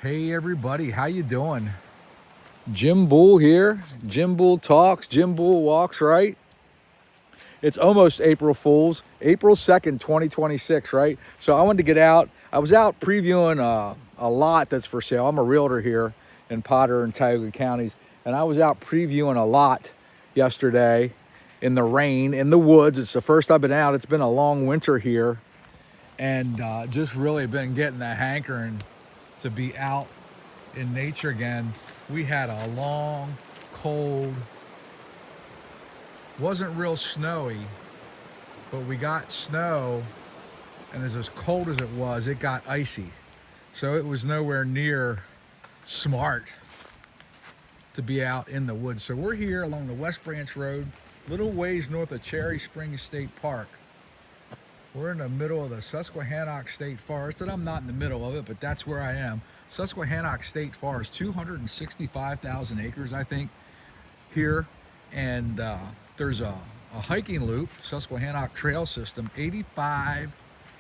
Hey everybody, how you doing? Jim Bull here. Jim Bull talks, Jim Bull walks, right? It's almost April Fool's, April 2nd, 2026, right? So I wanted to get out. I was out previewing a lot that's for sale. I'm a realtor here in Potter and Tioga counties, and I was out previewing a lot yesterday in the rain, in the woods. It's the first I've been out. It's been a long winter here, and just really been getting the hankering to be out in nature again. We had a long, cold, wasn't real snowy, but we got snow, and as cold as it was, it got icy. So it was nowhere near smart to be out in the woods. So we're here along the West Branch Road, little ways north of Cherry Springs State Park. We're in the middle of the Susquehannock State Forest, and I'm not in the middle of it, but that's where I am. Susquehannock State Forest, 265,000 acres, I think, here. And there's a hiking loop, Susquehannock Trail System, 85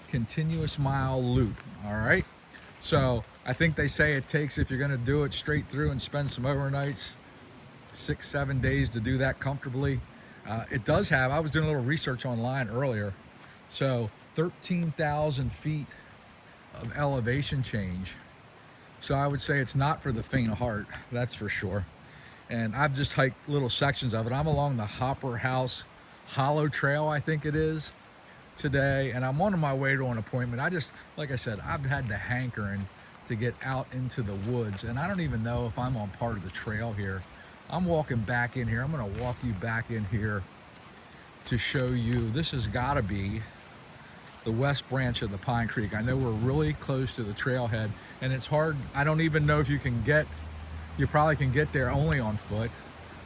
continuous mile loop, all right? So I think they say it takes, if you're gonna do it straight through and spend some overnights, 6-7 days to do that comfortably. It does have, I was doing a little research online earlier, so 13,000 feet of elevation change. So I would say it's not for the faint of heart, that's for sure. And I've just hiked little sections of it. I'm along the Hopper House Hollow Trail, I think it is, today. And I'm on my way to an appointment. Like I said, I've had the hankering to get out into the woods. And I don't even know if I'm on part of the trail here. I'm walking back in here. I'm gonna walk you back in here to show you, this has gotta be the west branch of the Pine Creek. I know we're really close to the trailhead, and it's hard. I don't even know if you probably can get there only on foot.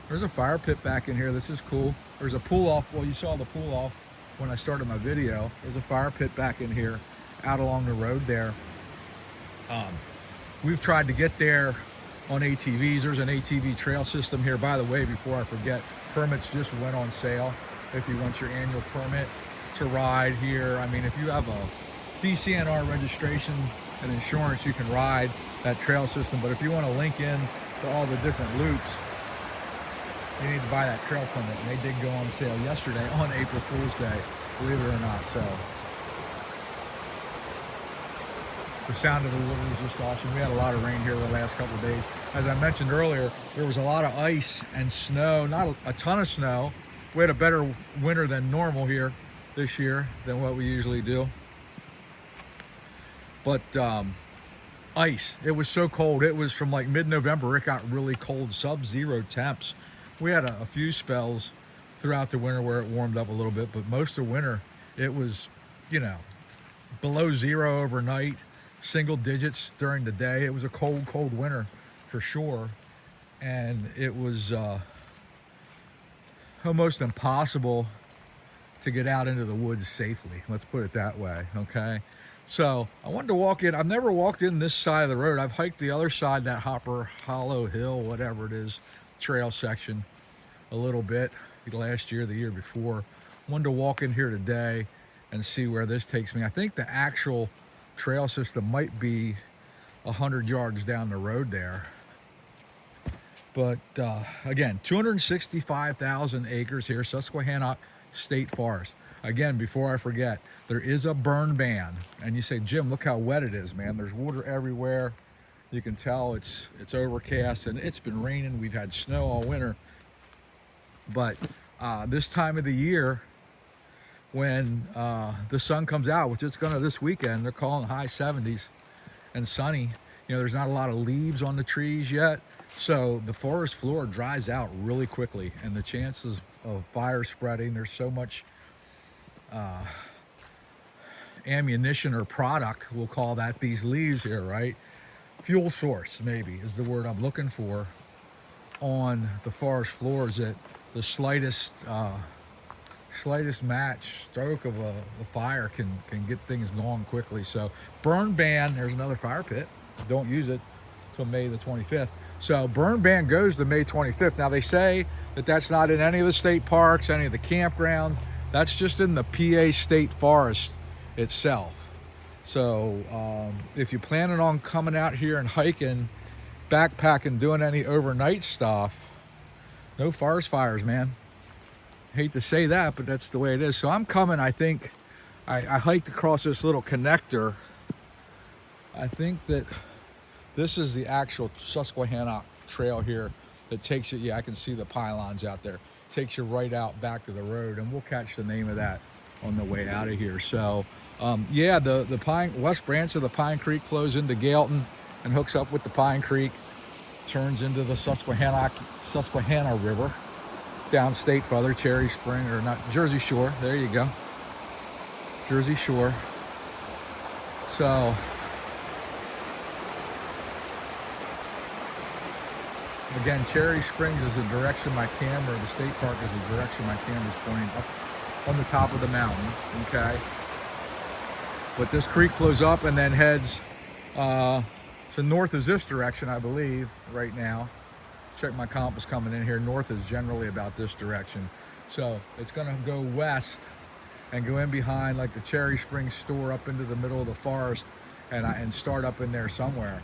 There's a fire pit back in here. This is cool. There's a pool off. Well, you saw the pool off when I started my video. There's a fire pit back in here out along the road there. We've tried to get there on ATVs. There's an ATV trail system here. By the way, before I forget, permits just went on sale if you want your annual permit to ride here. I mean, if you have a DCNR registration and insurance, you can ride that trail system. But if you want to link in to all the different loops, you need to buy that trail permit. And they did go on sale yesterday on April Fool's Day, believe it or not. So the sound of the river is just awesome. We had a lot of rain here the last couple of days. As I mentioned earlier, there was a lot of ice and snow, not a ton of snow. We had a better winter than normal here this year than what we usually do. But ice, it was so cold. It was from like mid-November, it got really cold, sub-zero temps. We had a few spells throughout the winter where it warmed up a little bit, but most of the winter it was, below zero overnight, single digits during the day. It was a cold winter for sure. And it was almost impossible to get out into the woods safely. Let's put it that way, okay? So I wanted to walk in. I've never walked in this side of the road. I've hiked the other side, that Hopper Hollow Hill, whatever it is, trail section a little bit last year, the year before. Wanted to walk in here today and see where this takes me. I think the actual trail system might be 100 yards down the road there. But again, 265,000 acres here, Susquehannock State Forest. Again, before I forget, there is a burn ban. And you say, Jim, look how wet it is, man. There's water everywhere. You can tell it's overcast, and it's been raining. We've had snow all winter. But this time of the year, when the sun comes out, which it's gonna this weekend, they're calling high 70s and sunny. There's not a lot of leaves on the trees yet. So the forest floor dries out really quickly, and the chances of fire spreading, there's so much ammunition or product, we'll call that, these leaves here, right? Fuel source, maybe, is the word I'm looking for, on the forest floors, that the slightest match stroke of a fire can get things going quickly. So burn ban, there's another fire pit. Don't use it till May the 25th. So burn ban goes to May 25th. Now they say that that's not in any of the state parks, any of the campgrounds. That's just in the PA State Forest itself. So if you're planning on coming out here and hiking, backpacking, doing any overnight stuff, no forest fires, man. Hate to say that, but that's the way it is. So I'm coming, I think, I hiked across this little connector. I think that this is the actual Susquehannock Trail here that takes you, yeah, I can see the pylons out there, takes you right out back to the road, and we'll catch the name of that on the way out of here. So yeah, the west branch of the Pine Creek flows into Gailton and hooks up with the Pine Creek, turns into the Susquehanna River, downstate further, Cherry Spring, or not, Jersey Shore, there you go, Jersey Shore. So again, Cherry Springs is the direction my camera, the state park is the direction my camera is pointing up on the top of the mountain, okay? But this creek flows up and then heads so north is this direction, I believe, right now. Check my compass coming in here. North is generally about this direction. So it's gonna go west and go in behind like the Cherry Springs store up into the middle of the forest and start up in there somewhere.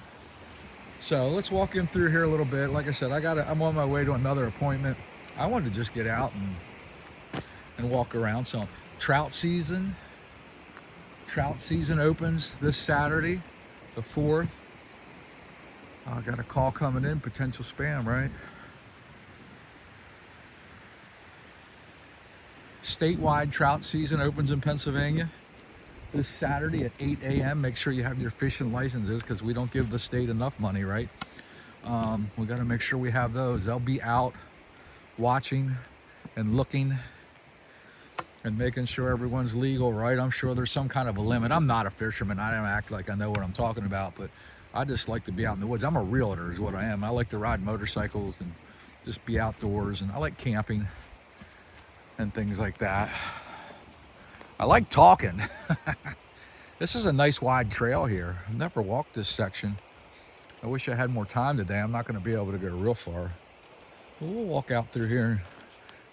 So let's walk in through here a little bit. Like I said, I'm on my way to another appointment. I wanted to just get out and walk around. So trout season opens this Saturday, the 4th. I got a call coming in, potential spam, right? Statewide trout season opens in Pennsylvania this Saturday at 8 a.m. Make sure you have your fishing licenses because we don't give the state enough money, right? We got to make sure we have those. They'll be out watching and looking and making sure everyone's legal, right? I'm sure there's some kind of a limit. I'm not a fisherman. I don't act like I know what I'm talking about, but I just like to be out in the woods. I'm a realtor is what I am. I like to ride motorcycles and just be outdoors, and I like camping and things like that. I like talking. This is a nice wide trail here. I've never walked this section. I wish I had more time today. I'm not going to be able to go real far. But we'll walk out through here and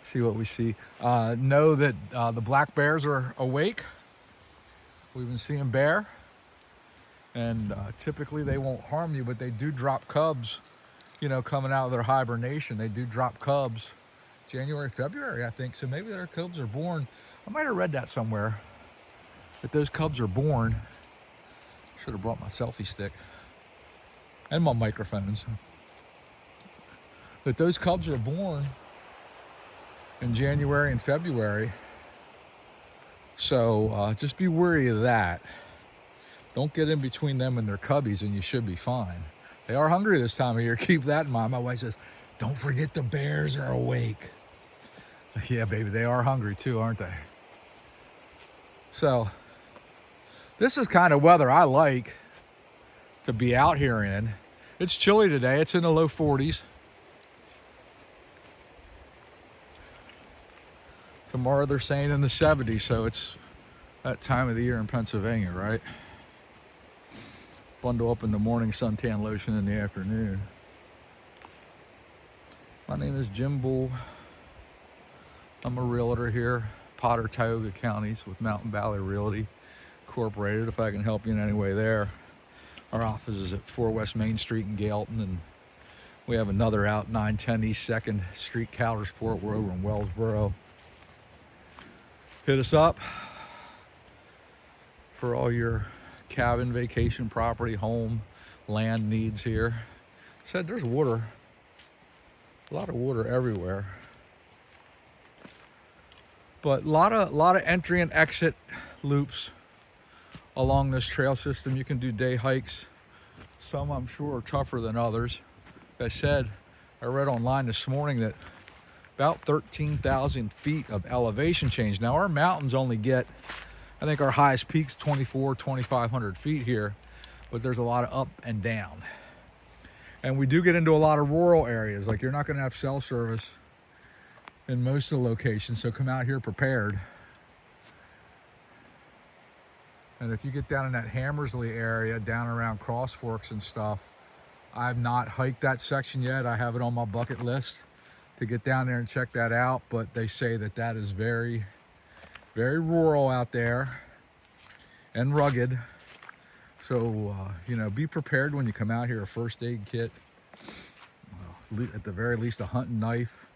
see what we see. Know that the black bears are awake. We've been seeing bear. And typically they won't harm you, but they do drop cubs, you know, coming out of their hibernation. They do drop cubs January, February, I think. So maybe their cubs are born. I might have read that somewhere, that those cubs are born. Should have brought my selfie stick and my microphones. That those cubs are born in January and February. So just be wary of that. Don't get in between them and their cubbies and you should be fine. They are hungry this time of year. Keep that in mind. My wife says, don't forget the bears are awake. Yeah, baby, they are hungry too, aren't they? So this is kind of weather I like to be out here in. It's chilly today. It's in the low 40s. Tomorrow they're saying in the 70s, so it's that time of the year in Pennsylvania, right? Bundle up in the morning, suntan lotion in the afternoon. My name is Jim Bull. I'm a realtor here, Potter, Tioga counties with Mountain Valley Realty Incorporated, if I can help you in any way there. Our office is at 4 West Main Street in Gailton, and we have another out 910 East 2nd Street, Coudersport. We're over in Wellsboro. Hit us up for all your cabin, vacation, property, home, land needs here. Said there's water, a lot of water everywhere. But a lot of entry and exit loops along this trail system. You can do day hikes. Some I'm sure are tougher than others. Like I said, I read online this morning that about 13,000 feet of elevation change. Now our mountains only get, I think our highest peak's 2,500 feet here, but there's a lot of up and down. And we do get into a lot of rural areas. Like you're not gonna have cell service in most of the locations, so come out here prepared. And if you get down in that Hammersley area, down around Cross Forks and stuff, I've not hiked that section yet. I have it on my bucket list to get down there and check that out, but they say that that is very, very rural out there and rugged. So, you know, be prepared when you come out here, a first aid kit, at the very least a hunting knife,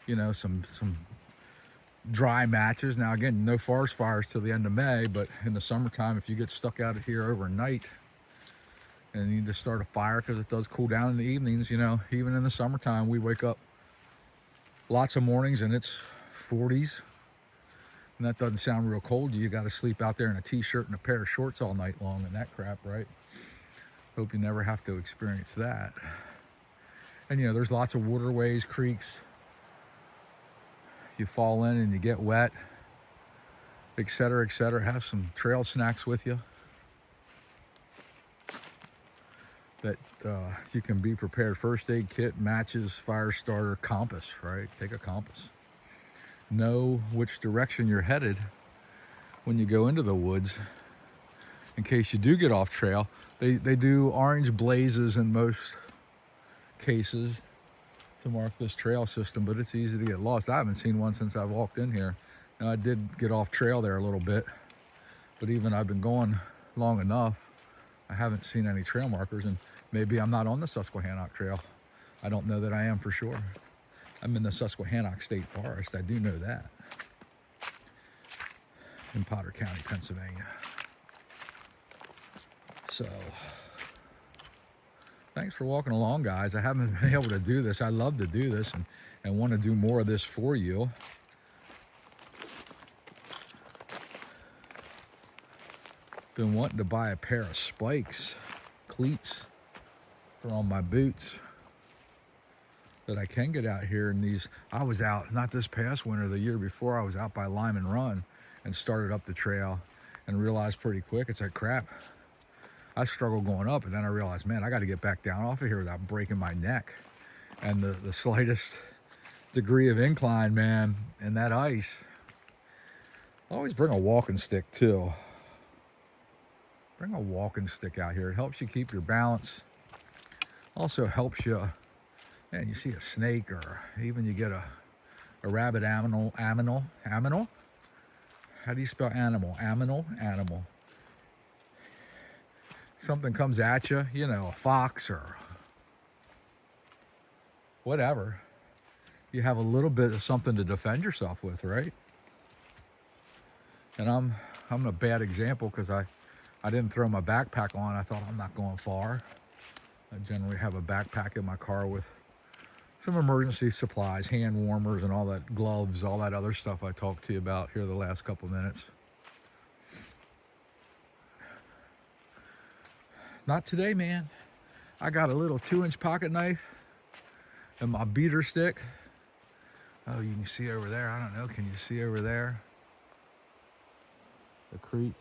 you know, some dry matches. Now again, no forest fires till the end of May, but in the summertime, if you get stuck out here overnight and you need to start a fire, because it does cool down in the evenings, you know, even in the summertime, we wake up lots of mornings and it's 40s, and that doesn't sound real cold. You got to sleep out there in a t-shirt and a pair of shorts all night long and that crap, right? Hope you never have to experience that. And you know, there's lots of waterways, creeks. You fall in and you get wet, etc., etc. Have some trail snacks with you that you can be prepared. First aid kit, matches, fire starter, compass, right? Take a compass. Know which direction you're headed when you go into the woods in case you do get off trail. They do orange blazes in most cases to mark this trail system, but it's easy to get lost. I haven't seen one since I've walked in here. Now, I did get off trail there a little bit, but even I've been going long enough, I haven't seen any trail markers, and maybe I'm not on the Susquehannock Trail. I don't know that I am for sure. I'm in the Susquehannock State Forest. I do know that. In Potter County, Pennsylvania. So, thanks for walking along, guys. I haven't been able to do this. I love to do this and want to do more of this for you. Been wanting to buy a pair of spikes, cleats for all my boots that I can get out here in these. I was out, not this past winter, the year before, I was out by Lyman Run and started up the trail and realized pretty quick, it's like, crap, I struggled going up, and then I realized, man, I got to get back down off of here without breaking my neck. And the slightest degree of incline, man, and that ice. Always bring a walking stick too. Bring a walking stick out here. It helps you keep your balance. Also helps you, man, you see a snake or even you get a rabbit aminal. How do you spell animal? Animal. Something comes at you, you know, a fox or whatever. You have a little bit of something to defend yourself with, right? And I'm a bad example because I didn't throw my backpack on. I thought, I'm not going far. I generally have a backpack in my car with some emergency supplies, hand warmers and all that, gloves, all that other stuff I talked to you about here the last couple minutes. Not today, man. I got a little 2-inch pocket knife and my beater stick. Oh, you can see over there. I don't know. Can you see over there? The creek.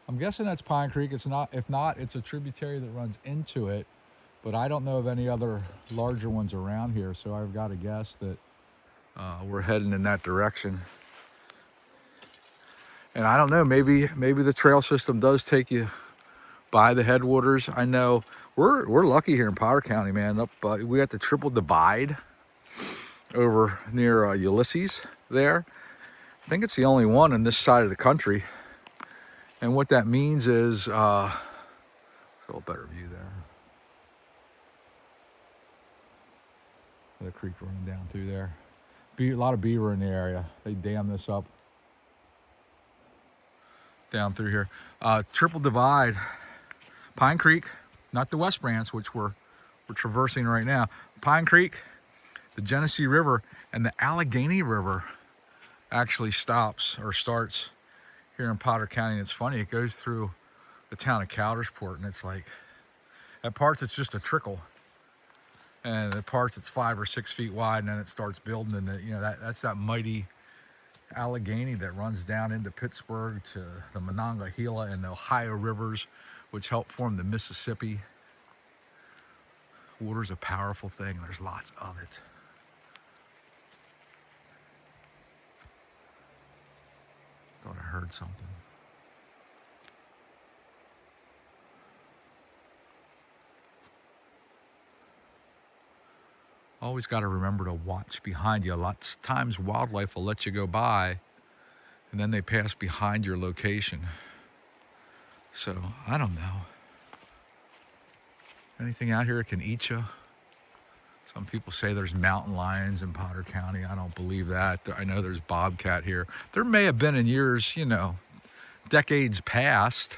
I'm guessing that's Pine Creek. It's not. If not, it's a tributary that runs into it. But I don't know of any other larger ones around here. So I've got to guess that we're heading in that direction. And I don't know. Maybe the trail system does take you by the headwaters. I know we're lucky here in Potter County, man. Up we got the Triple Divide over near Ulysses there. I think it's the only one in this side of the country. And what that means is, a little better view there. The creek running down through there. A lot of beaver in the area. They dam this up down through here. Triple Divide, Pine Creek, not the West Branch, which we're traversing right now. Pine Creek, the Genesee River, and the Allegheny River actually stops or starts here in Potter County. And it's funny, it goes through the town of Coudersport, and it's like, at parts it's just a trickle, and at parts it's 5 or 6 feet wide, and then it starts building, and you know, that's that mighty Allegheny that runs down into Pittsburgh to the Monongahela and the Ohio rivers, which help form the Mississippi. Water's a powerful thing. There's lots of it. Thought I heard something. Always got to remember to watch behind you. Lots of times wildlife will let you go by and then they pass behind your location. So I don't know. Anything out here can eat you. Some people say there's mountain lions in Potter County. I don't believe that. I know there's bobcat here. There may have been in years, you know, decades past.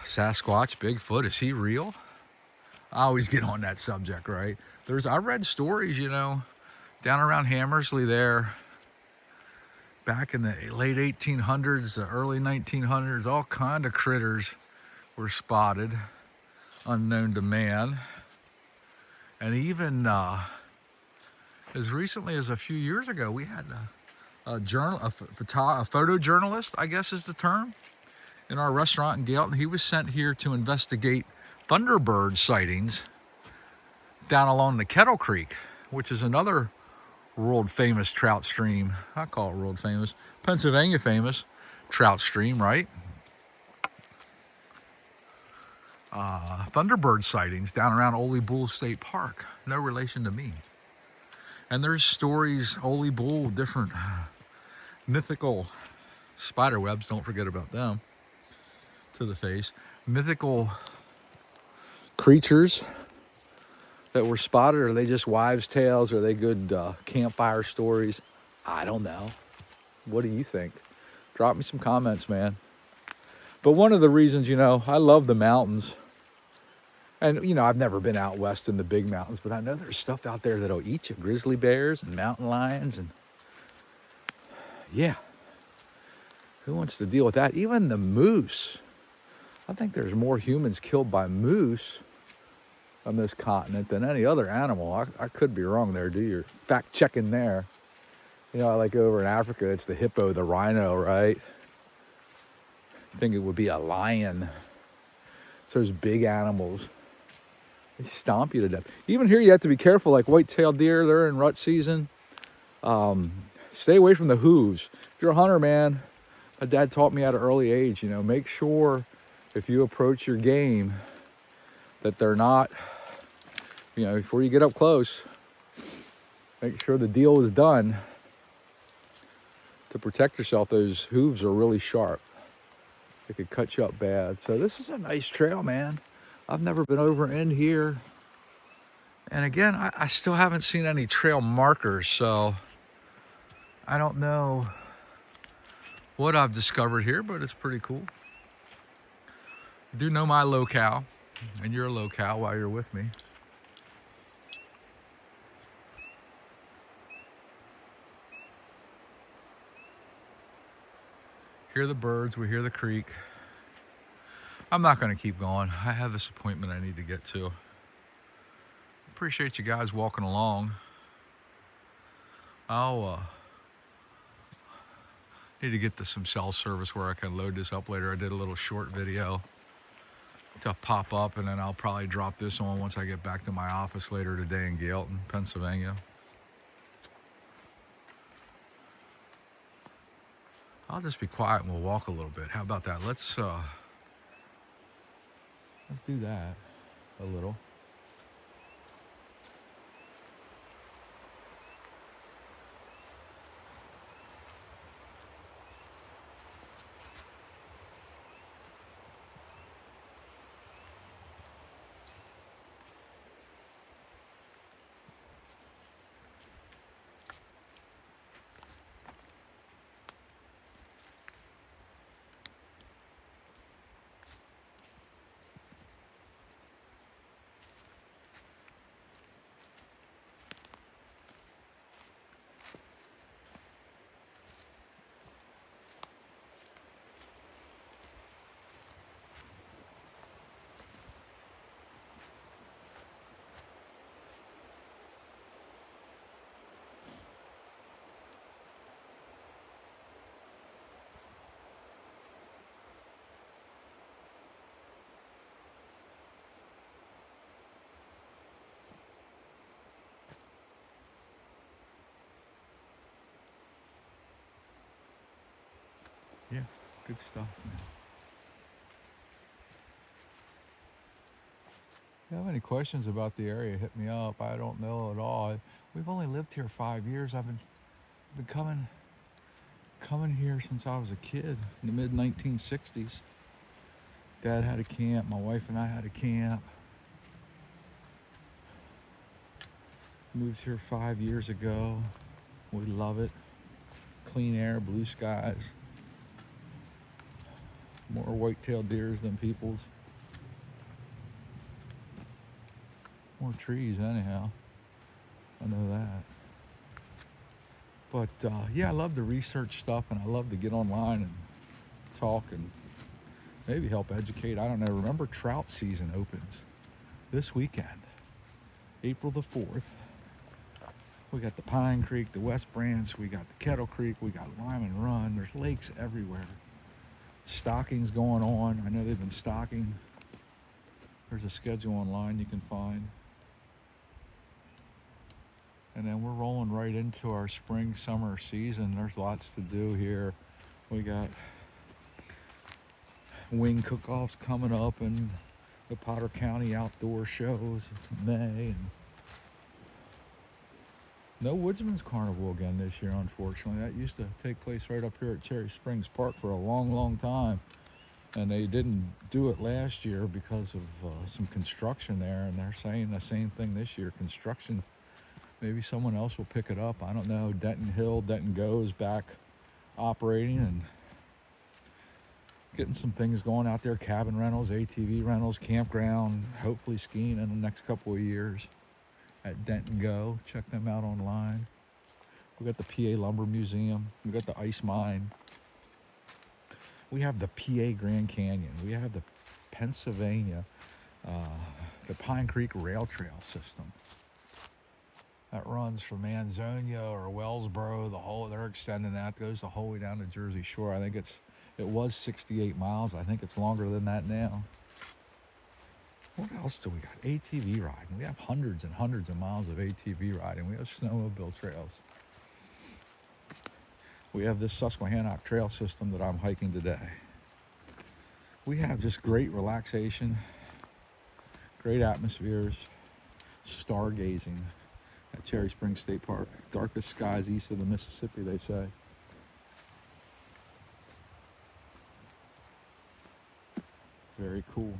Sasquatch, Bigfoot, is he real? I always get on that subject, right? I read stories, you know, down around Hammersley there, back in the late 1800s, the early 1900s, all kind of critters were spotted, unknown to man. And even as recently as a few years ago, we had a photojournalist, I guess is the term, in our restaurant in Gailton. He was sent here to investigate thunderbird sightings down along the Kettle Creek, which is another world famous trout stream. I call it world famous, Pennsylvania famous trout stream, right? Thunderbird sightings down around Ole Bull State Park. No relation to me. And there's stories, Ole Bull, different mythical spider webs, don't forget about them, to the face. Mythical creatures that were spotted. Are they just wives' tales? Are they good campfire stories? I don't know. What do you think? Drop me some comments, man. But one of the reasons, you know, I love the mountains. And, you know, I've never been out west in the big mountains, but I know there's stuff out there that'll eat you. Grizzly bears and mountain lions. And yeah, who wants to deal with that? Even the moose. I think there's more humans killed by moose on this continent than any other animal. I could be wrong there. Do your fact checking there. You know, like over in Africa, it's the hippo, the rhino, right? I think it would be a lion. So those big animals, they stomp you to death. Even here, you have to be careful, like white-tailed deer, they're in rut season. Stay away from the hooves. If you're a hunter, man, my dad taught me at an early age, you know, make sure if you approach your game that they're not, you know, before you get up close, make sure the deal is done to protect yourself. Those hooves are really sharp. They could cut you up bad. So this is a nice trail, man. I've never been over in here. And again, I still haven't seen any trail markers, so I don't know what I've discovered here, but it's pretty cool. I do know my locale, and you're a locale while you're with me. Hear the birds, we hear the creek. I'm not going to keep going. I have this appointment I need to get to. Appreciate you guys walking along. I'll need to get to some cell service where I can load this up later. I did a little short video to pop up, and then I'll probably drop this on once I get back to my office later today in Gailton, Pennsylvania. I'll just be quiet and we'll walk a little bit. How about that? Let's do that a little. Yeah, good stuff, man. If you have any questions about the area, hit me up. I don't know at all. We've only lived here 5 years. I've been coming coming here since I was a kid in the mid 1960s. Dad had a camp, my wife and I had a camp. Moved here 5 years ago. We love it. Clean air, blue skies. More white-tailed deers than people's. More trees anyhow. I know that. But yeah, I love to research stuff, and I love to get online and talk and maybe help educate. I don't know. Remember, trout season opens this weekend, April the 4th. We got the Pine Creek, the West Branch, we got the Kettle Creek, we got Lyman Run. There's lakes everywhere. Stocking's going on. I know they've been stocking. There's a schedule online you can find. And then we're rolling right into our spring, summer season. There's lots to do here. We got wing cook-offs coming up and the Potter County outdoor shows in May. And no Woodsman's Carnival again this year, unfortunately. That used to take place right up here at Cherry Springs Park for a long, long time. And they didn't do it last year because of some construction there. And they're saying the same thing this year. Construction. Maybe someone else will pick it up. I don't know. Denton Hill, Denton Go is back operating and getting some things going out there. Cabin rentals, ATV rentals, campground, hopefully skiing in the next couple of years at Denton Go. Check them out online. We got the PA Lumber Museum. We got the ice mine. We have the PA Grand Canyon. We have the Pennsylvania, the Pine Creek Rail Trail system. That runs from Ansonia or Wellsboro, they're extending that, goes the whole way down to Jersey Shore. I think it was 68 miles. I think it's longer than that now. What else do we got? ATV riding. We have hundreds and hundreds of miles of ATV riding. We have snowmobile trails. We have this Susquehannock trail system that I'm hiking today. We have just great relaxation, great atmospheres, stargazing at Cherry Springs State Park. Darkest skies east of the Mississippi, they say. Very cool.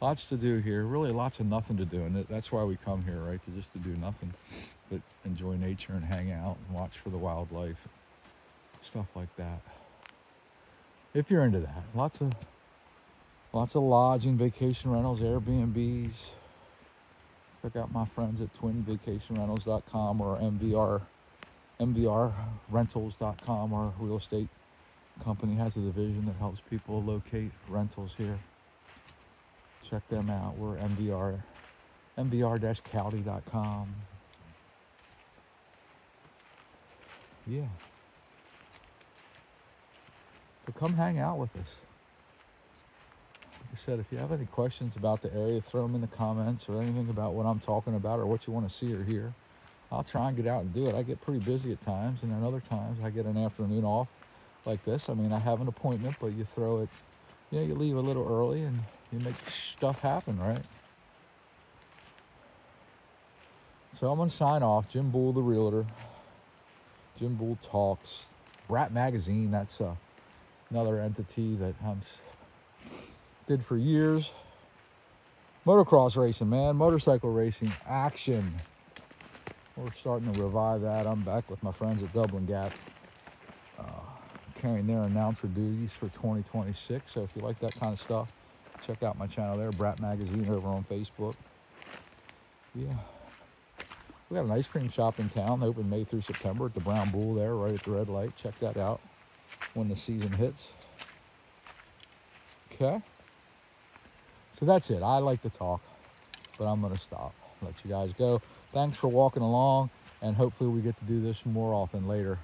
Lots to do here. Really lots of nothing to do. And that's why we come here, right? To do nothing but enjoy nature and hang out and watch for the wildlife. Stuff like that. If you're into that. Lots of lodging, vacation rentals, Airbnbs. Check out my friends at twinvacationrentals.com or MVRrentals.com. Our real estate company has a division that helps people locate rentals here. Check them out. We're MVR-County.com. Yeah. So come hang out with us. Like I said, if you have any questions about the area, throw them in the comments or anything about what I'm talking about or what you want to see or hear. I'll try and get out and do it. I get pretty busy at times, and then other times I get an afternoon off like this. I mean, I have an appointment, but you throw it, you leave a little early and you make stuff happen, right? So I'm going to sign off. Jim Bull, the realtor. Jim Bull Talks. Brat Magazine, that's another entity that I did for years. Motocross racing, man. Motorcycle racing. Action. We're starting to revive that. I'm back with my friends at Dublin Gap. Carrying their announcer duties for 2026. So if you like that kind of stuff, check out my channel there, Brat Magazine, over on Facebook. Yeah. We got an ice cream shop in town, open May through September at the Brown Bull there, right at the red light. Check that out when the season hits. Okay. So that's it. I like to talk, but I'm going to stop. Let you guys go. Thanks for walking along, and hopefully we get to do this more often later.